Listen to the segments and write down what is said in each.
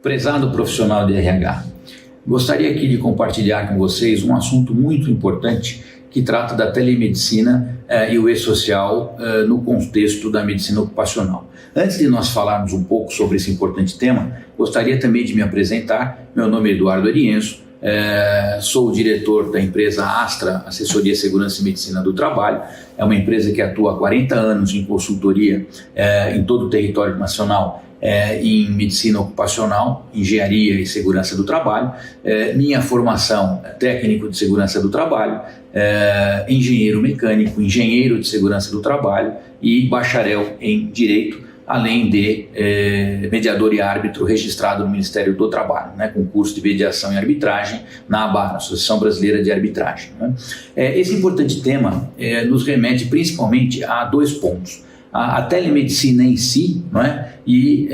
Prezado profissional de RH, gostaria aqui de compartilhar com vocês um assunto muito importante que trata da telemedicina e o e-social no contexto da medicina ocupacional. Antes de nós falarmos um pouco sobre esse importante tema, gostaria também de me apresentar. Meu nome é Eduardo Arienzo, sou o diretor da empresa Astra Assessoria Segurança e Medicina do Trabalho. É uma empresa que atua há 40 anos em consultoria em todo o território nacional, em medicina ocupacional, engenharia e segurança do trabalho. Minha formação é técnico de segurança do trabalho, engenheiro mecânico, engenheiro de segurança do trabalho e bacharel em direito, além de mediador e árbitro registrado no Ministério do Trabalho, com curso de mediação e arbitragem na ABAR, Associação Brasileira de Arbitragem. Esse importante tema nos remete principalmente a dois pontos: a telemedicina em si, e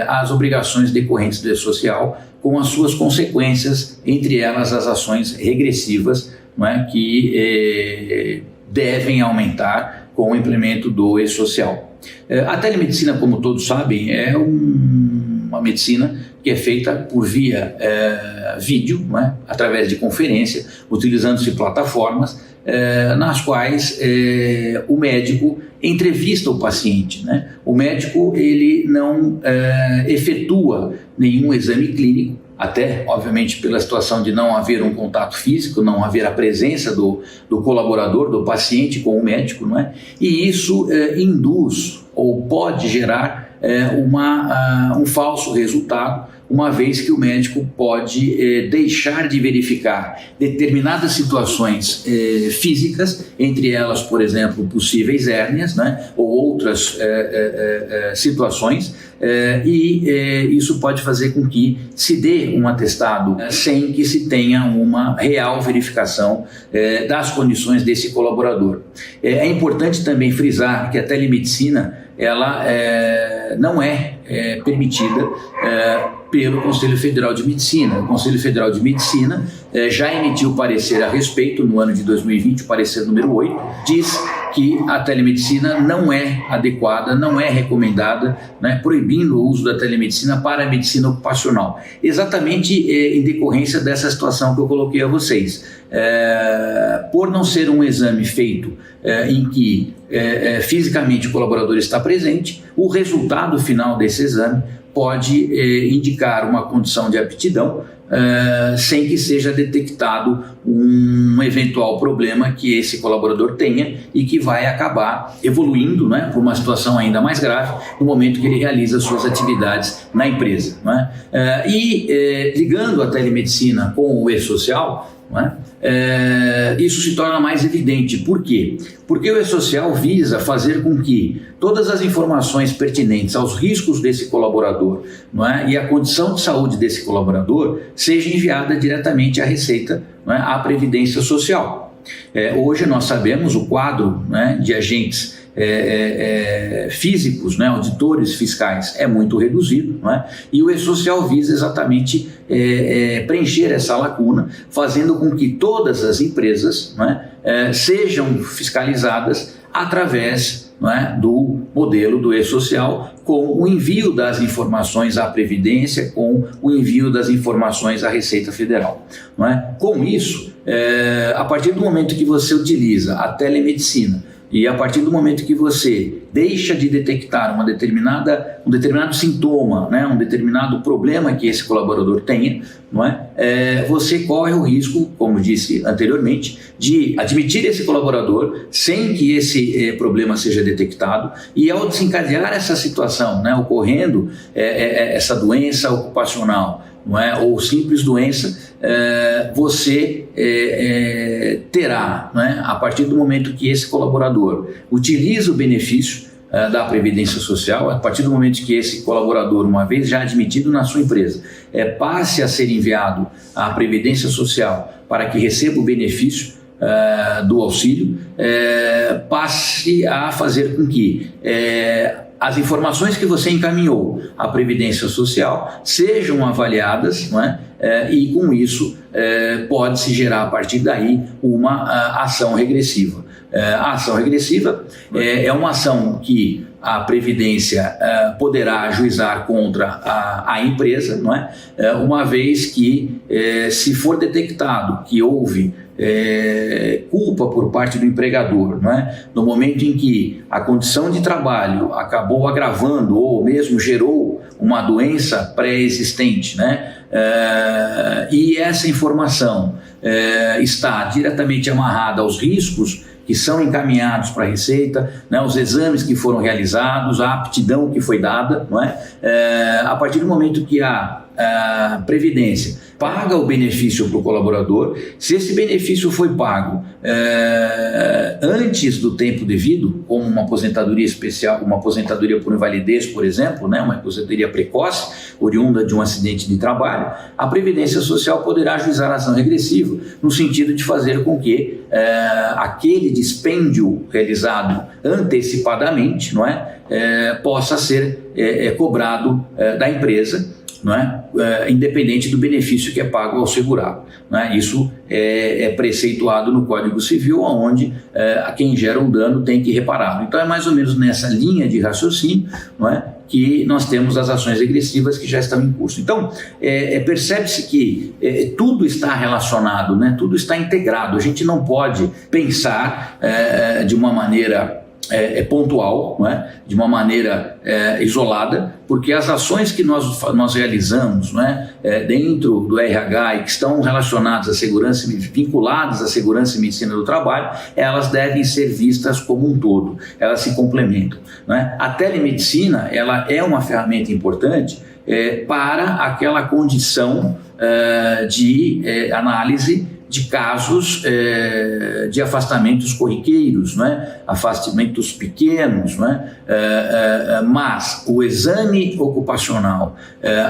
as obrigações decorrentes do e-social, com as suas consequências, entre elas as ações regressivas, que devem aumentar com o implemento do e-social. A telemedicina, como todos sabem, é uma medicina que é feita por via vídeo, através de conferência, utilizando-se plataformas nas quais o médico entrevista o paciente. O médico ele não efetua nenhum exame clínico, até, obviamente, pela situação de não haver um contato físico, não haver a presença do colaborador, do paciente com o médico, E isso induz ou pode gerar um falso resultado, uma vez que o médico pode deixar de verificar determinadas situações físicas, entre elas, por exemplo, possíveis hérnias, ou outras situações, e isso pode fazer com que se dê um atestado sem que se tenha uma real verificação das condições desse colaborador. É importante também frisar que a telemedicina ela não é permitida pelo Conselho Federal de Medicina. O Conselho Federal de Medicina já emitiu parecer a respeito no ano de 2020, o parecer número 8, diz que a telemedicina não é adequada, não é recomendada, proibindo o uso da telemedicina para a medicina ocupacional, exatamente em decorrência dessa situação que eu coloquei a vocês. Por não ser um exame feito em que fisicamente o colaborador está presente, o resultado final desse exame pode indicar uma condição de aptidão sem que seja detectado um eventual problema que esse colaborador tenha e que vai acabar evoluindo para uma situação ainda mais grave no momento que ele realiza suas atividades na empresa. Ligando a telemedicina com o e-social, isso se torna mais evidente. Por quê? Porque o e-social visa fazer com que todas as informações pertinentes aos riscos desse colaborador, e a condição de saúde desse colaborador seja enviada diretamente à Receita, à Previdência Social. Hoje nós sabemos o quadro de agentes físicos, auditores fiscais, é muito reduzido, e o e-social visa exatamente preencher essa lacuna, fazendo com que todas as empresas sejam fiscalizadas através do modelo do e-social, com o envio das informações à Previdência, com o envio das informações à Receita Federal. Com isso, a partir do momento que você utiliza a telemedicina e a partir do momento que você deixa de detectar um determinado sintoma, um determinado problema que esse colaborador tenha, você corre o risco, como disse anteriormente, de admitir esse colaborador sem que esse problema seja detectado, e ao desencadear essa situação, ocorrendo essa doença ocupacional, ou simples doença, você terá, a partir do momento que esse colaborador utiliza o benefício da Previdência Social, a partir do momento que esse colaborador, uma vez já admitido na sua empresa, passe a ser enviado à Previdência Social para que receba o benefício do auxílio, passe a fazer com que as informações que você encaminhou à Previdência Social sejam avaliadas, e com isso pode-se gerar a partir daí uma ação regressiva. A ação regressiva é uma ação que a Previdência poderá ajuizar contra a empresa, não é? Uma vez que, se for detectado que houve culpa por parte do empregador, não é? No momento em que a condição de trabalho acabou agravando ou mesmo gerou uma doença pré-existente, né? E essa informação está diretamente amarrada aos riscos que são encaminhados para a Receita, né, os exames que foram realizados, a aptidão que foi dada, não é? A partir do momento que a Previdência paga o benefício para o colaborador, se esse benefício foi pago antes do tempo devido, como uma aposentadoria especial, uma aposentadoria por invalidez, por exemplo, né, uma aposentadoria precoce, oriunda de um acidente de trabalho, a Previdência Social poderá ajuizar a ação regressiva, no sentido de fazer com que aquele dispêndio realizado antecipadamente, não é, possa ser cobrado da empresa, não é? Independente do benefício que é pago ao segurado, não é? Isso é preceituado no Código Civil, onde a quem gera o dano tem que repará-lo. Então é mais ou menos nessa linha de raciocínio, não é, que nós temos as ações regressivas que já estão em curso. Então percebe-se que tudo está relacionado, né? Tudo está integrado. A gente não pode pensar de uma maneira pontual, não é? De uma maneira isolada, porque as ações que nós realizamos, não é? Dentro do RH e que estão relacionadas à segurança, vinculadas à segurança e medicina do trabalho, elas devem ser vistas como um todo, elas se complementam, não é? A telemedicina, ela é uma ferramenta importante para aquela condição de análise de casos de afastamentos corriqueiros, não é? Afastamentos pequenos, não é? Mas o exame ocupacional,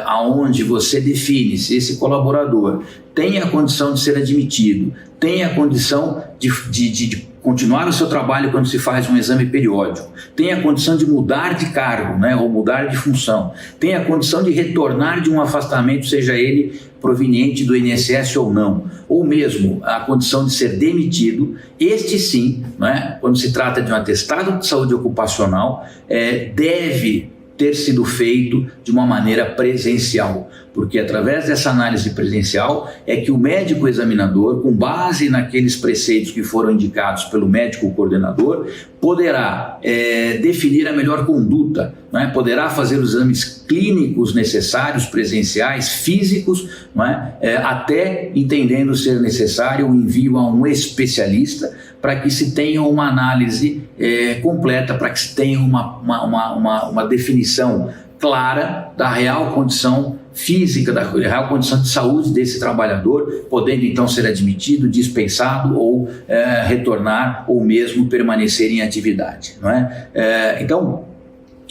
aonde você define se esse colaborador tem a condição de ser admitido, tem a condição de continuar o seu trabalho quando se faz um exame periódico, tem a condição de mudar de cargo, né, ou mudar de função, tem a condição de retornar de um afastamento, seja ele proveniente do INSS ou não, ou mesmo a condição de ser demitido, este sim, né, quando se trata de um atestado de saúde ocupacional, deve ter sido feito de uma maneira presencial, porque através dessa análise presencial é que o médico examinador, com base naqueles preceitos que foram indicados pelo médico coordenador, poderá definir a melhor conduta, não é? Poderá fazer os exames clínicos necessários, presenciais, físicos, não é? Até entendendo ser necessário o envio a um especialista para que se tenha uma análise completa, para que se tenha uma definição clara da real condição física, da real condição de saúde desse trabalhador, podendo então ser admitido, dispensado ou retornar ou mesmo permanecer em atividade, não é? Então,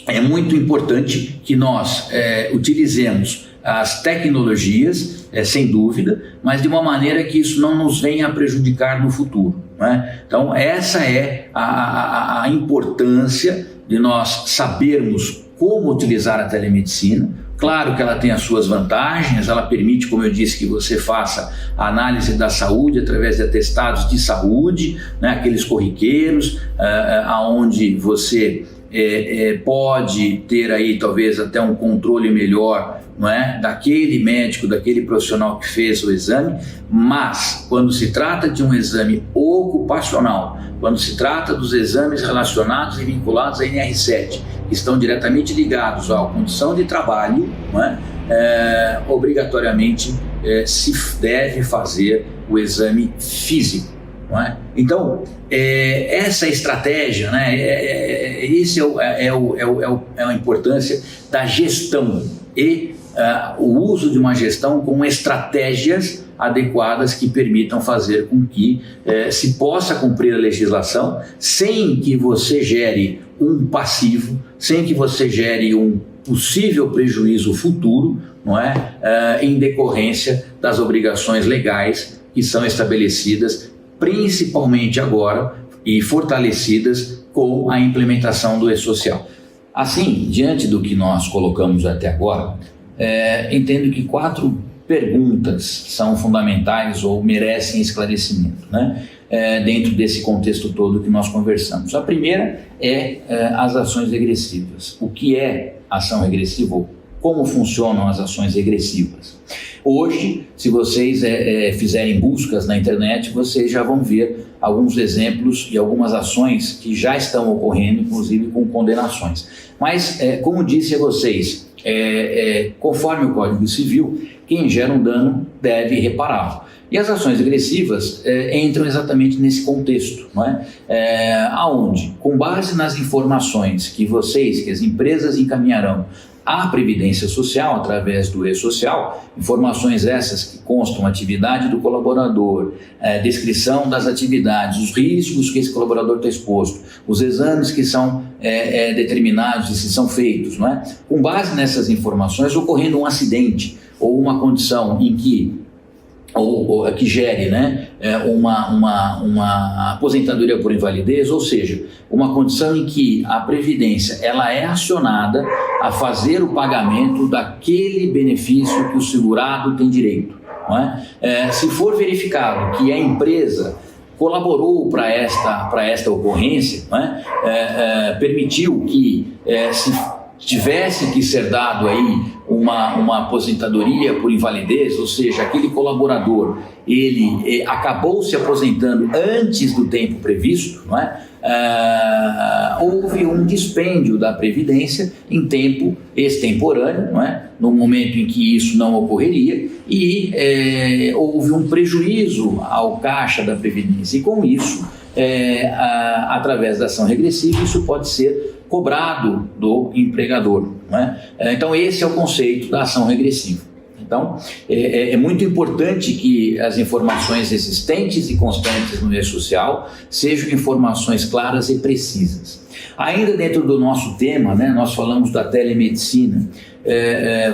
é muito importante que nós utilizemos as tecnologias, sem dúvida, mas de uma maneira que isso não nos venha a prejudicar no futuro, não é? Então, essa é a importância de nós sabermos como utilizar a telemedicina. Claro que ela tem as suas vantagens, ela permite, como eu disse, que você faça a análise da saúde através de atestados de saúde, né, aqueles corriqueiros, aonde você pode ter aí talvez até um controle melhor, não é, daquele médico, daquele profissional que fez o exame, mas quando se trata de um exame ocupacional, quando se trata dos exames relacionados e vinculados à NR7, que estão diretamente ligados à condição de trabalho, não é, obrigatoriamente se deve fazer o exame físico, não é? Então, essa estratégia, né, esse é a importância da gestão e o uso de uma gestão com estratégias adequadas que permitam fazer com que se possa cumprir a legislação sem que você gere um passivo, sem que você gere um possível prejuízo futuro, não é? Em decorrência das obrigações legais que são estabelecidas principalmente agora e fortalecidas com a implementação do E-Social. Assim, diante do que nós colocamos até agora, entendo que 4 perguntas são fundamentais ou merecem esclarecimento, né? Dentro desse contexto todo que nós conversamos. A primeira é as ações regressivas. O que é ação regressiva? Como funcionam as ações regressivas? Hoje, se vocês fizerem buscas na internet, vocês já vão ver alguns exemplos e algumas ações que já estão ocorrendo, inclusive com condenações. Mas, como disse a vocês, conforme o Código Civil, quem gera um dano deve repará-lo. E as ações regressivas entram exatamente nesse contexto, não é? Aonde, com base nas informações que as empresas encaminharão à Previdência Social, através do E-Social, informações essas que constam a atividade do colaborador, descrição das atividades, os riscos que esse colaborador está exposto, os exames que são determinados e se são feitos, não é? Com base nessas informações, ocorrendo um acidente ou uma condição em que que gere, né, uma aposentadoria por invalidez, ou seja, uma condição em que a Previdência ela é acionada a fazer o pagamento daquele benefício que o segurado tem direito, não é? Se for verificado que a empresa colaborou para esta ocorrência, não é? Permitiu que se tivesse que ser dado aí uma aposentadoria por invalidez, ou seja, aquele colaborador, ele acabou se aposentando antes do tempo previsto, não é? Houve um dispêndio da Previdência em tempo extemporâneo, não é? No momento em que isso não ocorreria, e houve um prejuízo ao caixa da Previdência, e com isso, através da ação regressiva, isso pode ser cobrado do empregador, não é? Então esse é o conceito da ação regressiva. Então é muito importante que as informações existentes e constantes no E-Social sejam informações claras e precisas. Ainda dentro do nosso tema, né, nós falamos da telemedicina,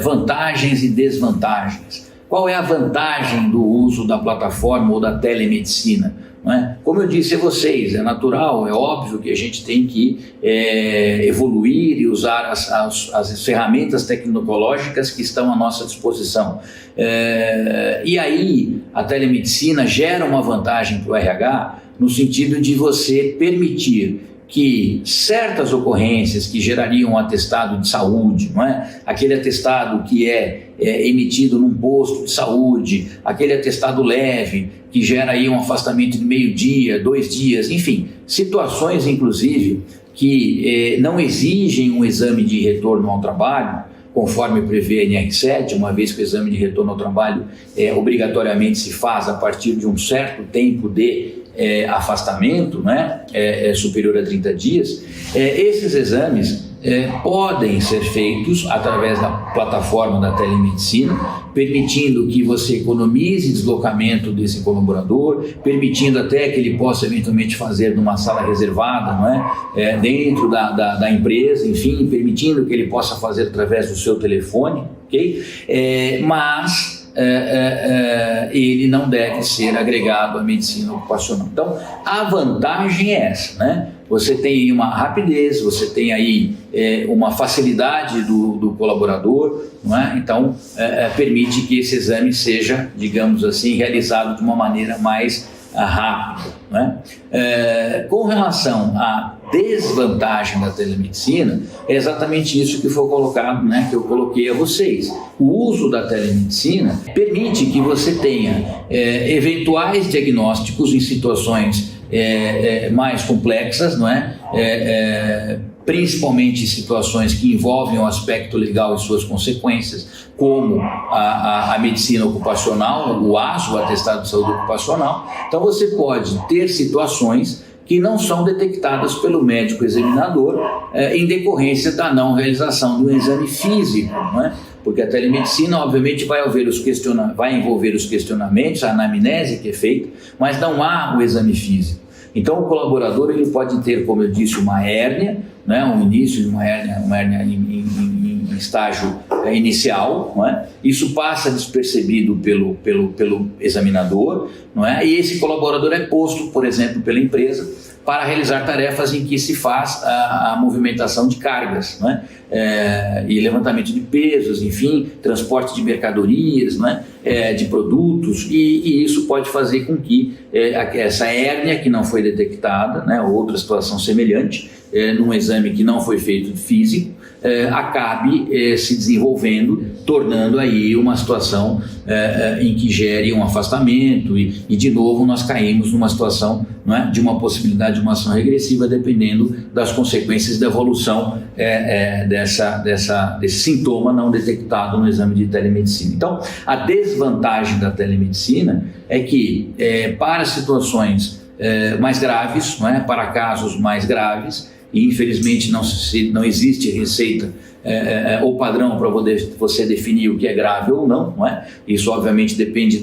vantagens e desvantagens. Qual é a vantagem do uso da plataforma ou da telemedicina? Não é? Como eu disse a vocês, é natural, é óbvio que a gente tem que evoluir e usar as ferramentas tecnológicas que estão à nossa disposição. E aí a telemedicina gera uma vantagem para o RH no sentido de você permitir que certas ocorrências que gerariam um atestado de saúde, não é? Aquele atestado que é emitido num posto de saúde, aquele atestado leve que gera aí um afastamento de meio dia, 2 dias, enfim, situações inclusive que não exigem um exame de retorno ao trabalho, conforme prevê a NR7, uma vez que o exame de retorno ao trabalho obrigatoriamente se faz a partir de um certo tempo de afastamento, né, superior a 30 dias, esses exames podem ser feitos através da plataforma da telemedicina, permitindo que você economize deslocamento desse colaborador, permitindo até que ele possa eventualmente fazer numa sala reservada, não é? Dentro da empresa, enfim, permitindo que ele possa fazer através do seu telefone, ok? Mas ele não deve ser agregado à medicina ocupacional. Então, a vantagem é essa, né? Você tem aí uma rapidez, você tem aí uma facilidade do colaborador, não é? Então, permite que esse exame seja, digamos assim, realizado de uma maneira mais rápida, não é? Com relação à desvantagem da telemedicina, é exatamente isso que foi colocado, né, que eu coloquei a vocês. O uso da telemedicina permite que você tenha eventuais diagnósticos em situações mais complexas, não é? Principalmente em situações que envolvem o aspecto legal e suas consequências, como a medicina ocupacional, o ASO, o Atestado de Saúde Ocupacional. Então você pode ter situações que não são detectadas pelo médico examinador em decorrência da não realização do exame físico, não é? Porque a telemedicina, obviamente, vai envolver os questionamentos, a anamnese que é feita, mas não há o exame físico. Então, o colaborador ele pode ter, como eu disse, uma hérnia, né, um início de uma hérnia em estágio inicial, não é? Isso passa despercebido pelo examinador, não é? E esse colaborador é posto, por exemplo, pela empresa para realizar tarefas em que se faz a movimentação de cargas, né? E levantamento de pesos, enfim, transporte de mercadorias, né? De produtos, e isso pode fazer com que essa hérnia que não foi detectada, né? Outra situação semelhante, num exame que não foi feito físico, acabe se desenvolvendo, tornando aí uma situação em que gere um afastamento e de novo nós caímos numa situação, não é, de uma possibilidade de uma ação regressiva, dependendo das consequências da evolução desse sintoma não detectado no exame de telemedicina. Então, a desvantagem da telemedicina é que para situações mais graves, não é, para casos mais graves, e infelizmente não existe receita ou padrão para você definir o que é grave ou não, não é? Isso obviamente depende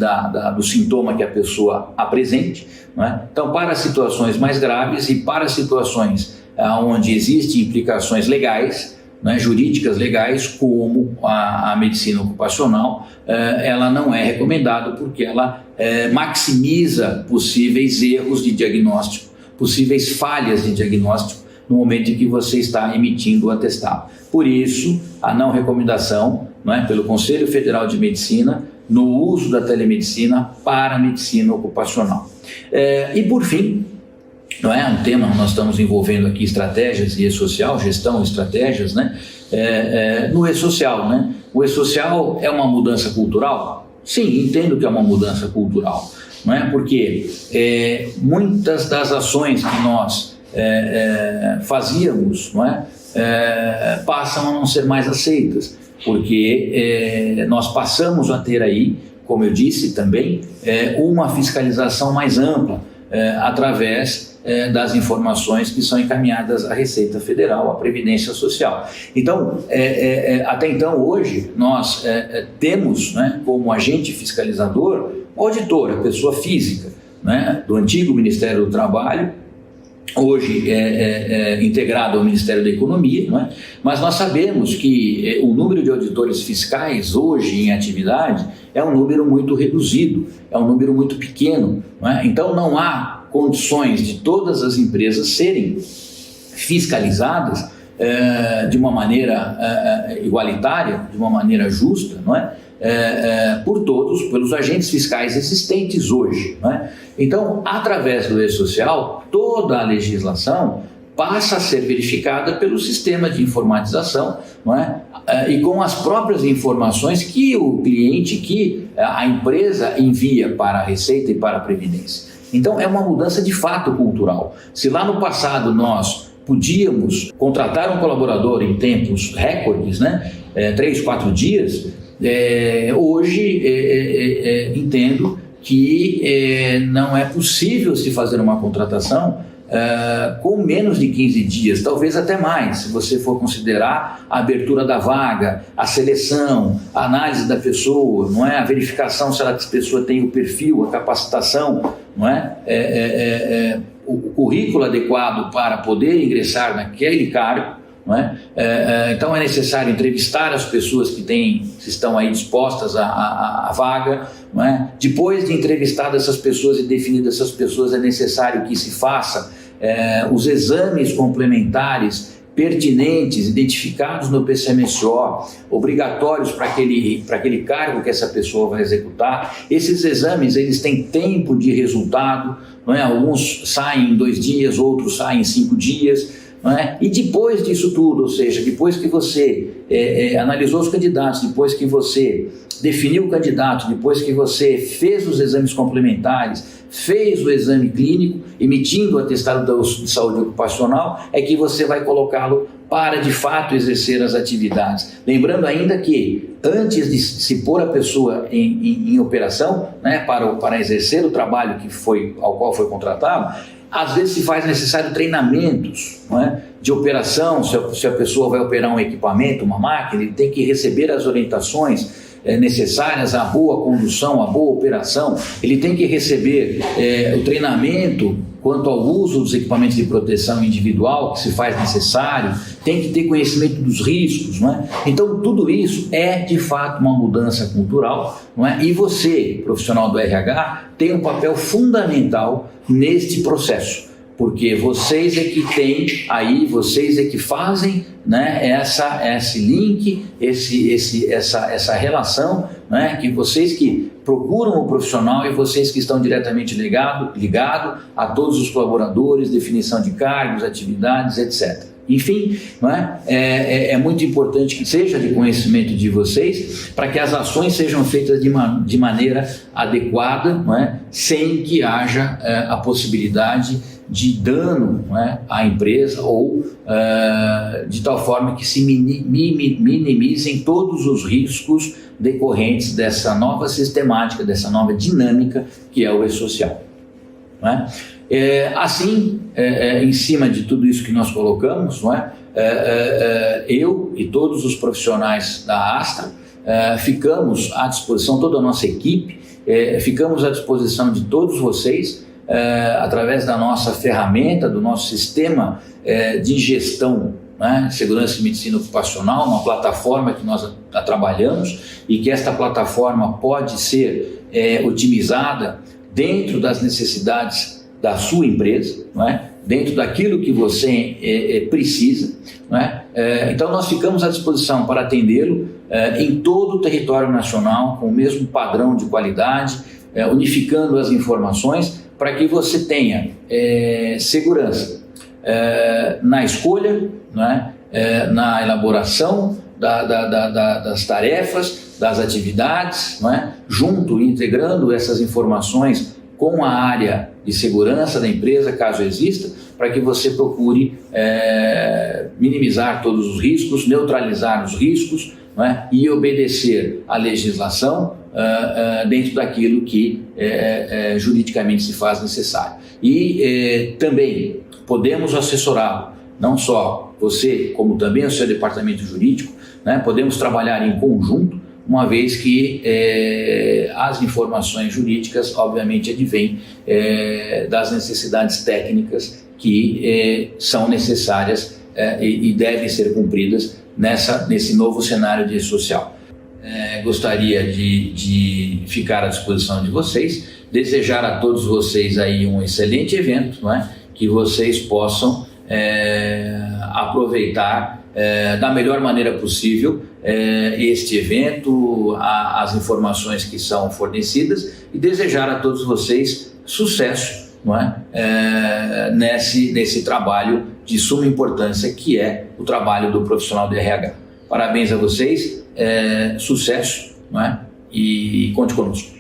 do sintoma que a pessoa apresente, não é? Então, para situações mais graves e para situações onde existem implicações legais, né, jurídicas legais, como a medicina ocupacional, ela não é recomendada porque ela maximiza possíveis erros de diagnóstico, possíveis falhas de diagnóstico no momento em que você está emitindo o atestado. Por isso, a não recomendação, não é, pelo Conselho Federal de Medicina no uso da telemedicina para a medicina ocupacional. E por fim, não é um tema, nós estamos envolvendo aqui estratégias e e-social, gestão de estratégias, né? No e-social, né? O e-social é uma mudança cultural? Sim, entendo que é uma mudança cultural, não é? Porque muitas das ações que nós fazíamos, não é? Passam a não ser mais aceitas, porque nós passamos a ter aí, como eu disse também, uma fiscalização mais ampla através das informações que são encaminhadas à Receita Federal, à Previdência Social. Então, até então, hoje, nós temos, né, como agente fiscalizador, o auditor, a pessoa física, né, do antigo Ministério do Trabalho, hoje integrado ao Ministério da Economia, não é? Mas nós sabemos que o número de auditores fiscais hoje em atividade é um número muito reduzido, é um número muito pequeno, não é? Então não há condições de todas as empresas serem fiscalizadas de uma maneira igualitária, de uma maneira justa, não é? Por todos, pelos agentes fiscais existentes hoje, não é? Então, através do e-social, toda a legislação passa a ser verificada pelo sistema de informatização, não é? E com as próprias informações que o cliente, que a empresa envia para a Receita e para a Previdência. Então, é uma mudança de fato cultural. Se lá no passado nós podíamos contratar um colaborador em tempos recordes, né? 3, 4 dias, hoje entendo que não é possível se fazer uma contratação com menos de 15 dias, talvez até mais, se você for considerar a abertura da vaga, a seleção, a análise da pessoa, não é? A verificação se a pessoa tem o perfil, a capacitação, não é? O currículo adequado para poder ingressar naquele cargo. Não é? Então é necessário entrevistar as pessoas que estão aí dispostas à vaga, não é? Depois de entrevistadas essas pessoas e definidas essas pessoas, é necessário que se faça os exames complementares pertinentes, identificados no PCMSO, obrigatórios para aquele cargo que essa pessoa vai executar. Esses exames, eles têm tempo de resultado, não é? Alguns saem em 2 dias, outros saem em 5 dias, não é? E depois disso tudo, ou seja, depois que você analisou os candidatos, depois que você definiu o candidato, depois que você fez os exames complementares, fez o exame clínico, emitindo o atestado de saúde ocupacional, é que você vai colocá-lo para de fato exercer as atividades. Lembrando ainda que antes de se pôr a pessoa em operação, né, para exercer o trabalho ao qual foi contratado, às vezes se faz necessário treinamentos, não é? De operação. Se a pessoa vai operar um equipamento, uma máquina, ele tem que receber as orientações necessárias à boa condução, à boa operação. Ele tem que receber o treinamento quanto ao uso dos equipamentos de proteção individual que se faz necessário, tem que ter conhecimento dos riscos, não é? Então tudo isso é de fato uma mudança cultural, não é? E você, profissional do RH, tem um papel fundamental neste processo, porque vocês é que têm aí, vocês é que fazem, né, esse link, essa relação, né, que vocês que procuram o profissional e vocês que estão diretamente ligado a todos os colaboradores, definição de cargos, atividades, etc. Enfim, não é? É muito importante que seja de conhecimento de vocês para que as ações sejam feitas de maneira adequada, não é? Sem que haja a possibilidade de dano, não é? À empresa ou de tal forma que se minimizem todos os riscos decorrentes dessa nova sistemática, dessa nova dinâmica que é o E-Social. Não é? Assim, em cima de tudo isso que nós colocamos, não é? Eu e todos os profissionais da Astra ficamos à disposição, toda a nossa equipe, ficamos à disposição de todos vocês, através da nossa ferramenta, do nosso sistema de gestão, né? Segurança e Medicina Ocupacional, uma plataforma que nós trabalhamos e que esta plataforma pode ser otimizada dentro das necessidades da sua empresa, não é? Dentro daquilo que você precisa. Não é? Então nós ficamos à disposição para atendê-lo em todo o território nacional com o mesmo padrão de qualidade, unificando as informações para que você tenha segurança na escolha, não é? Na elaboração das tarefas, das atividades, não é? Junto, integrando essas informações com a área de segurança da empresa, caso exista, para que você procure minimizar todos os riscos, neutralizar os riscos, não é? E obedecer à legislação dentro daquilo que juridicamente se faz necessário. E também podemos assessorá-lo, não só você, como também o seu departamento jurídico, né? Podemos trabalhar em conjunto, uma vez que as informações jurídicas, obviamente, advêm das necessidades técnicas que são necessárias e devem ser cumpridas nesse novo cenário de E-Social. Gostaria de ficar à disposição de vocês, desejar a todos vocês aí um excelente evento, não é? Que vocês possam aproveitar da melhor maneira possível este evento, as informações que são fornecidas, e desejar a todos vocês sucesso, não é? Nesse trabalho de suma importância que é o trabalho do profissional de RH. Parabéns a vocês, sucesso, não é? E conte conosco.